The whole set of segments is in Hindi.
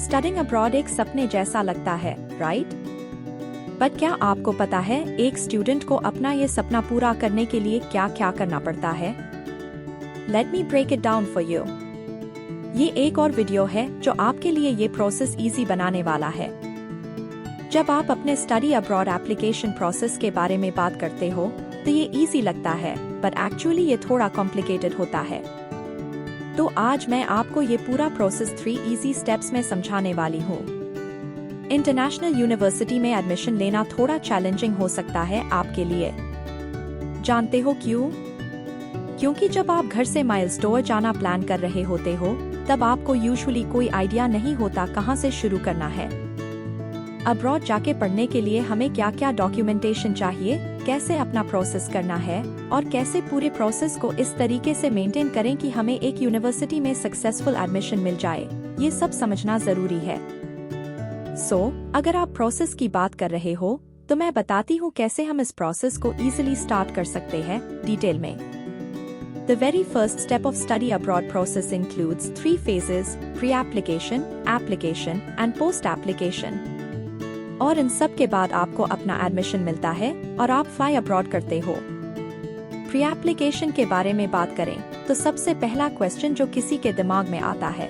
स्टडिंग अब्रॉड एक सपने जैसा लगता है, राइट? बट क्या आपको पता है एक स्टूडेंट को अपना ये सपना पूरा करने के लिए क्या क्या करना पड़ता है? Let me break it down for you. ये एक और वीडियो है जो आपके लिए ये प्रोसेस इजी बनाने वाला है। जब आप अपने स्टडी अब्रॉड एप्लीकेशन प्रोसेस के बारे में बात करते हो तो ये इजी लगता है, बट एक्चुअली ये थोड़ा कॉम्प्लिकेटेड होता है। तो आज मैं आपको ये पूरा प्रोसेस 3 इजी स्टेप्स में समझाने वाली हूँ। इंटरनेशनल यूनिवर्सिटी में एडमिशन लेना थोड़ा चैलेंजिंग हो सकता है आपके लिए। जानते हो क्यों? क्योंकि जब आप घर से माइलस्टोन जाना प्लान कर रहे होते हो तब आपको यूजुअली कोई आइडिया नहीं होता कहाँ से शुरू करना है। अब्रॉड जाके पढ़ने के लिए हमें क्या क्या डॉक्यूमेंटेशन चाहिए, कैसे अपना प्रोसेस करना है और कैसे पूरे प्रोसेस को इस तरीके से मेंटेन करें कि हमें एक यूनिवर्सिटी में सक्सेसफुल एडमिशन मिल जाए, ये सब समझना जरूरी है। अगर आप प्रोसेस की बात कर रहे हो तो मैं बताती हूँ कैसे हम इस प्रोसेस को इजीली स्टार्ट कर सकते हैं डिटेल में। The very first step of study abroad process includes 3 phases: pre-application, application and post-application. और इन सब के बाद आपको अपना एडमिशन मिलता है और आप फ्लाई अब्रॉड करते हो। प्री एप्लीकेशन के बारे में बात करें तो सबसे पहला क्वेश्चन जो किसी के दिमाग में आता है,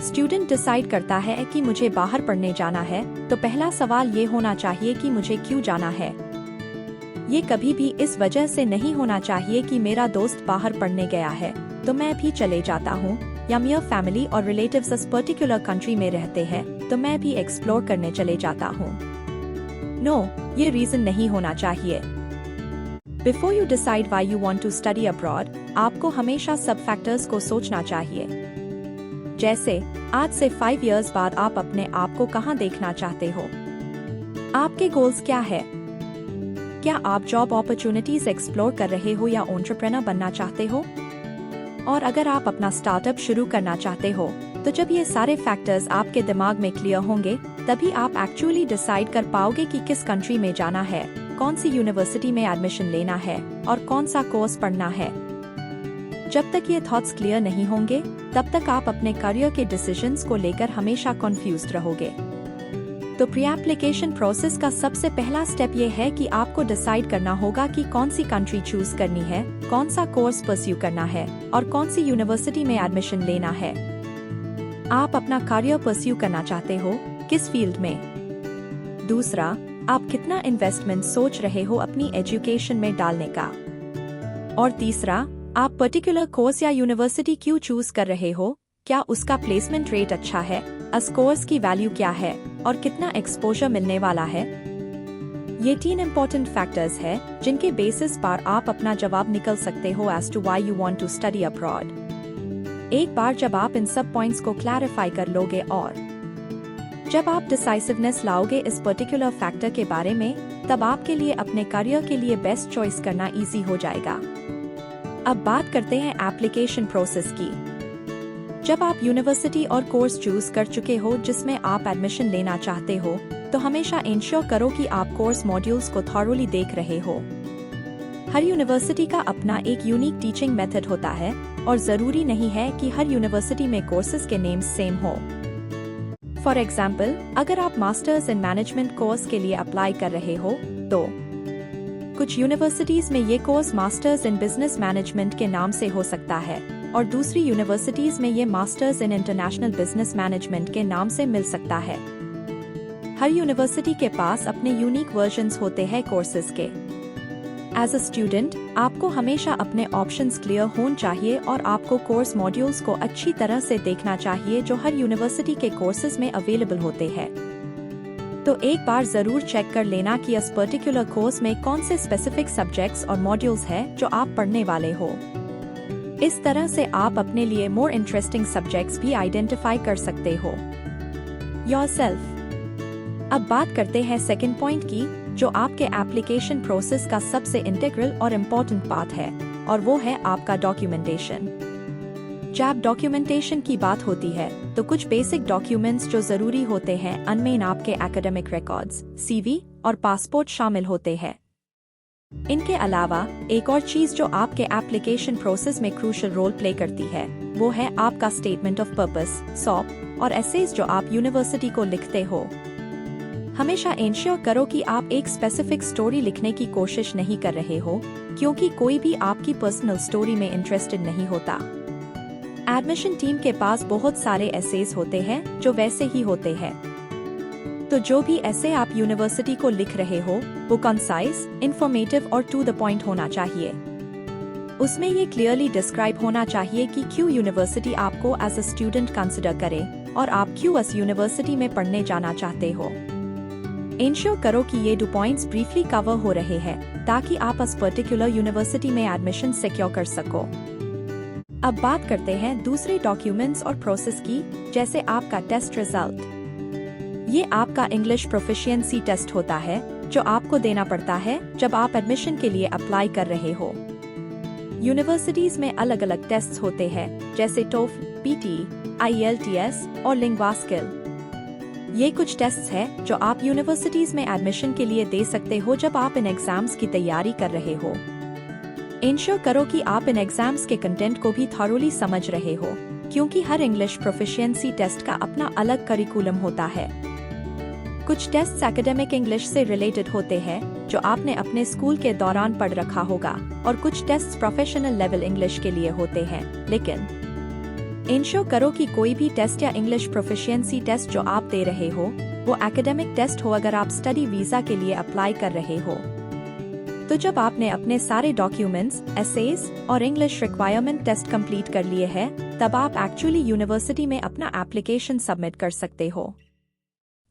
स्टूडेंट डिसाइड करता है कि मुझे बाहर पढ़ने जाना है तो पहला सवाल ये होना चाहिए कि मुझे क्यों जाना है। ये कभी भी इस वजह से नहीं होना चाहिए कि मेरा दोस्त बाहर पढ़ने गया है तो मैं भी चले जाता हूँ, या मेरी फैमिली और रिलेटिव्स इस पर्टिकुलर कंट्री में रहते हैं तो मैं भी एक्सप्लोर करने चले जाता हूँ। नो, ये रीजन नहीं होना चाहिए। Before you decide why you want to study abroad, आपको हमेशा सब फैक्टर्स को सोचना चाहिए। जैसे आज से 5 इयर्स बाद आप अपने आप को कहाँ देखना चाहते हो? आपके गोल्स क्या है? क्या आप जॉब अपॉर्चुनिटीज एक्सप्लोर कर रहे हो या एंटरप्रेन्योर बनना चाहते हो? और अगर आप अपना स्टार्टअप शुरू करना चाहते हो तो जब ये सारे फैक्टर्स आपके दिमाग में क्लियर होंगे तभी आप एक्चुअली डिसाइड कर पाओगे कि किस कंट्री में जाना है, कौन सी यूनिवर्सिटी में एडमिशन लेना है और कौन सा कोर्स पढ़ना है। जब तक ये थॉट्स क्लियर नहीं होंगे तब तक आप अपने करियर के डिसीजंस को लेकर हमेशा कंफ्यूज्ड रहोगे। तो प्री एप्लीकेशन प्रोसेस का सबसे पहला स्टेप ये है कि आपको डिसाइड करना होगा कि कौन सी कंट्री चूज करनी है, कौन सा कोर्स परस्यू करना है और कौन सी यूनिवर्सिटी में एडमिशन लेना है। आप अपना करियर परस्यू करना चाहते हो, किस फील्ड में? दूसरा, आप कितना इन्वेस्टमेंट सोच रहे हो अपनी एजुकेशन में डालने का? और तीसरा, आप पर्टिकुलर कोर्स या यूनिवर्सिटी क्यों चूज कर रहे हो? क्या उसका प्लेसमेंट रेट अच्छा है, उस कोर्स की वैल्यू क्या है और कितना एक्सपोजर मिलने वाला है? ये 3 इम्पोर्टेंट फैक्टर्स हैं जिनके बेसिस पर आप अपना जवाब निकल सकते हो as to why you want to study abroad. एक बार जब आप इन सब पॉइंट्स को क्लैरिफाई कर लोगे और जब आप डिसाइसिवनेस लाओगे इस पर्टिकुलर फैक्टर के बारे में, तब आपके लिए अपने करियर के लिए बेस्ट चॉइस करना इजी हो जाएगा। अब बात करते हैं एप्लीकेशन प्रोसेस की। जब आप यूनिवर्सिटी और कोर्स चूज कर चुके हो जिसमें आप एडमिशन लेना चाहते हो तो हमेशा इंश्योर करो कि आप कोर्स मॉड्यूल्स को थॉरोली देख रहे हो। हर यूनिवर्सिटी का अपना एक यूनिक टीचिंग मेथड होता है और जरूरी नहीं है कि हर यूनिवर्सिटी में कोर्सेज के नेम्स सेम हो। फॉर एग्जाम्पल, अगर आप मास्टर्स इन मैनेजमेंट कोर्स के लिए अप्लाई कर रहे हो तो कुछ यूनिवर्सिटीज में ये course masters in business management के नाम से हो सकता है और दूसरी यूनिवर्सिटीज में ये masters in international business management के नाम से मिल सकता है। हर यूनिवर्सिटी के पास अपने यूनिक वर्जन्स होते हैं कोर्सेज के। एज अ स्टूडेंट, आपको हमेशा अपने ऑप्शंस क्लियर होने चाहिए और आपको कोर्स मॉड्यूल्स को अच्छी तरह से देखना चाहिए जो हर यूनिवर्सिटी के कोर्सेज में अवेलेबल होते हैं। तो एक बार जरूर चेक कर लेना कि इस पर्टिकुलर कोर्स में कौन से स्पेसिफिक सब्जेक्ट्स और मॉड्यूल्स हैं जो आप पढ़ने वाले हो। इस तरह से आप अपने लिए मोर इंटरेस्टिंग सब्जेक्ट्स भी आइडेंटिफाई कर सकते हो। योरसेल्फ। अब बात करते हैं सेकंड पॉइंट की, जो आपके एप्लीकेशन प्रोसेस का सबसे इंटीग्रल और इम्पोर्टेंट पार्ट है, और वो है आपका डॉक्यूमेंटेशन। जब डॉक्यूमेंटेशन की बात होती है तो कुछ बेसिक डॉक्यूमेंट्स जो जरूरी होते हैं अनमेन आपके एकेडमिक रिकॉर्ड्स, सीवी और पासपोर्ट शामिल होते हैं। इनके अलावा एक और चीज जो आपके एप्लीकेशन प्रोसेस में क्रूशियल रोल प्ले करती है वो है आपका स्टेटमेंट ऑफ पर्पस, SOP, और एसेज जो आप यूनिवर्सिटी को लिखते हो। हमेशा इंश्योर करो कि आप एक स्पेसिफिक स्टोरी लिखने की कोशिश नहीं कर रहे हो, क्योंकि कोई भी आपकी पर्सनल स्टोरी में इंटरेस्टेड नहीं होता। एडमिशन टीम के पास बहुत सारे एसेज होते हैं जो वैसे ही होते हैं। तो जो भी ऐसे आप यूनिवर्सिटी को लिख रहे हो वो कंसाइज, इंफॉर्मेटिव और टू द पॉइंट होना चाहिए। उसमें ये क्लियरली डिस्क्राइब होना चाहिए कि क्यों यूनिवर्सिटी आपको एज अ स्टूडेंट कंसिडर करे और आप क्यों उस यूनिवर्सिटी में पढ़ने जाना चाहते हो। इंश्योर करो कि ये 2 पॉइंट्स ब्रीफली कवर हो रहे हैं ताकि आप उस पर्टिकुलर यूनिवर्सिटी में एडमिशन सिक्योर कर सको। अब बात करते हैं दूसरे डॉक्यूमेंट्स और प्रोसेस की, जैसे आपका टेस्ट रिजल्ट। ये आपका इंग्लिश प्रोफिशिएंसी टेस्ट होता है जो आपको देना पड़ता है जब आप एडमिशन के लिए अप्लाई कर रहे हो। यूनिवर्सिटीज में अलग अलग टेस्ट्स होते हैं, जैसे टोफल, पीटी, IELTS और लिंग्वा स्किल। ये कुछ टेस्ट्स हैं जो आप यूनिवर्सिटीज में एडमिशन के लिए दे सकते हो जब आप इन एग्जाम्स की तैयारी कर रहे हो। इंश्योर करो कि आप इन एग्जाम्स के कंटेंट को भी थॉरोली समझ रहे हो, क्योंकि हर इंग्लिश प्रोफिशिएंसी टेस्ट का अपना अलग करिकुलम होता है। कुछ टेस्ट्स एकेडमिक इंग्लिश से रिलेटेड होते हैं जो आपने अपने स्कूल के दौरान पढ़ रखा होगा, और कुछ टेस्ट्स प्रोफेशनल लेवल इंग्लिश के लिए होते हैं। लेकिन इंश्योर करो कि कोई भी टेस्ट या इंग्लिश प्रोफिशिएंसी टेस्ट जो आप दे रहे हो वो एकेडमिक टेस्ट हो अगर आप स्टडी वीजा के लिए अप्लाई कर रहे हो। तो जब आपने अपने सारे डॉक्यूमेंट्स, एसेज और इंग्लिश रिक्वायरमेंट टेस्ट कंप्लीट कर लिए हैं, तब आप एक्चुअली यूनिवर्सिटी में अपना एप्लीकेशन सबमिट कर सकते हो।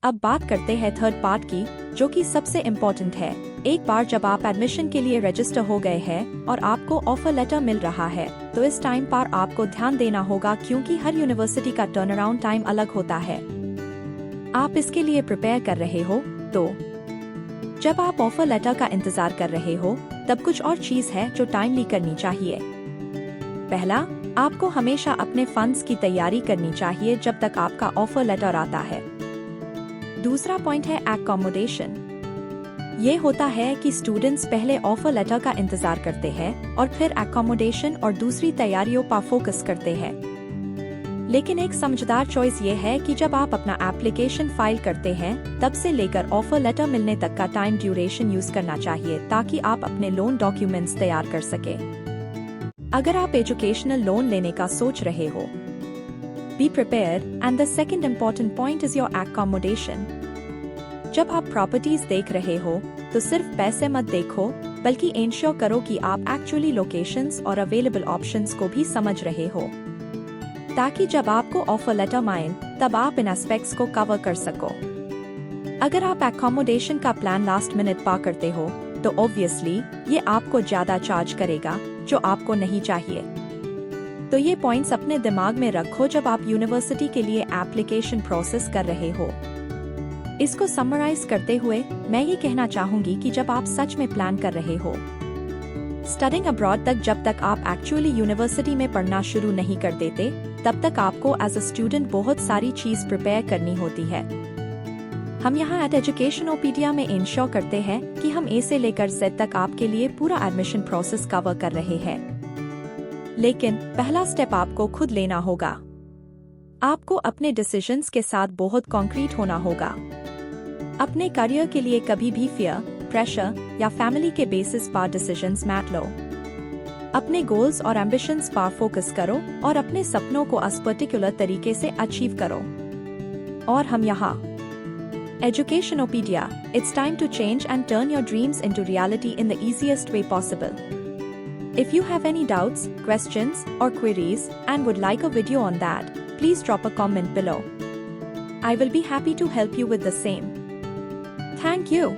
अब बात करते हैं थर्ड पार्ट की, जो कि सबसे इम्पोर्टेंट है। एक बार जब आप एडमिशन के लिए रजिस्टर हो गए हैं और आपको ऑफर लेटर मिल रहा है, तो इस टाइम पर आपको ध्यान देना होगा, क्योंकि हर यूनिवर्सिटी का टर्न अराउंड टाइम अलग होता है। आप इसके लिए प्रिपेयर कर रहे हो, तो जब आप ऑफर लेटर का इंतजार कर रहे हो तब कुछ और चीज है जो टाइमली करनी चाहिए। पहला, आपको हमेशा अपने फंड्स की तैयारी करनी चाहिए जब तक आपका ऑफर लेटर आता है। दूसरा पॉइंट है एकोमोडेशन। ये होता है कि स्टूडेंट्स पहले ऑफर लेटर का इंतजार करते हैं और फिर एकोमोडेशन और दूसरी तैयारियों पर फोकस करते हैं। लेकिन एक समझदार चॉइस ये है कि जब आप अपना एप्लीकेशन फाइल करते हैं तब से लेकर ऑफर लेटर मिलने तक का टाइम ड्यूरेशन यूज करना चाहिए, ताकि आप अपने लोन डॉक्यूमेंट्स तैयार कर सके। अगर आप एजुकेशनल लोन लेने का सोच रहे हो, be prepared, and the second important point is your accommodation. जब आप प्रॉपर्टीज देख रहे हो तो सिर्फ पैसे मत देखो, बल्कि इंश्योर करो कि आप एक्चुअली लोकेशंस और अवेलेबल ऑप्शंस को भी समझ रहे हो, ताकि जब आपको ऑफर लेटर आए तब आप इन एस्पेक्ट्स को कवर कर सको। अगर आप एकोमोडेशन का प्लान लास्ट मिनट पा करते हो तो ऑब्वियसली ये आपको ज्यादा चार्ज करेगा, जो आपको नहीं चाहिए। तो ये पॉइंट्स अपने दिमाग में रखो जब आप यूनिवर्सिटी के लिए एप्लीकेशन प्रोसेस कर रहे हो। इसको समराइज करते हुए मैं ये कहना चाहूंगी कि जब आप सच में प्लान कर रहे हो स्टडिंग अब्रॉड तक, जब तक आप एक्चुअली यूनिवर्सिटी में पढ़ना शुरू नहीं कर देते, तब तक आपको एज अ स्टूडेंट बहुत सारी चीज प्रिपेयर करनी होती है। हम यहाँ एट एजुकेशनोपीडिया में इंश्योर करते हैं कि हम ए से लेकर Z तक आपके लिए पूरा एडमिशन प्रोसेस कवर कर रहे हैं। लेकिन पहला स्टेप आपको खुद लेना होगा। आपको अपने डिसीजंस के साथ बहुत कॉन्क्रीट होना होगा। अपने करियर के लिए कभी भी फियर, प्रेशर या फैमिली के बेसिस पर डिसीजंस मत लो। अपने गोल्स और एम्बिशंस पर फोकस करो और अपने सपनों को इस पर्टिकुलर तरीके से अचीव करो। और हम यहाँ Educationopedia, it's time to change and turn your dreams into reality in the easiest way possible. If you have any doubts, questions, or queries and would like a video on that, please drop a comment below. I will be happy to help you with the same. Thank you.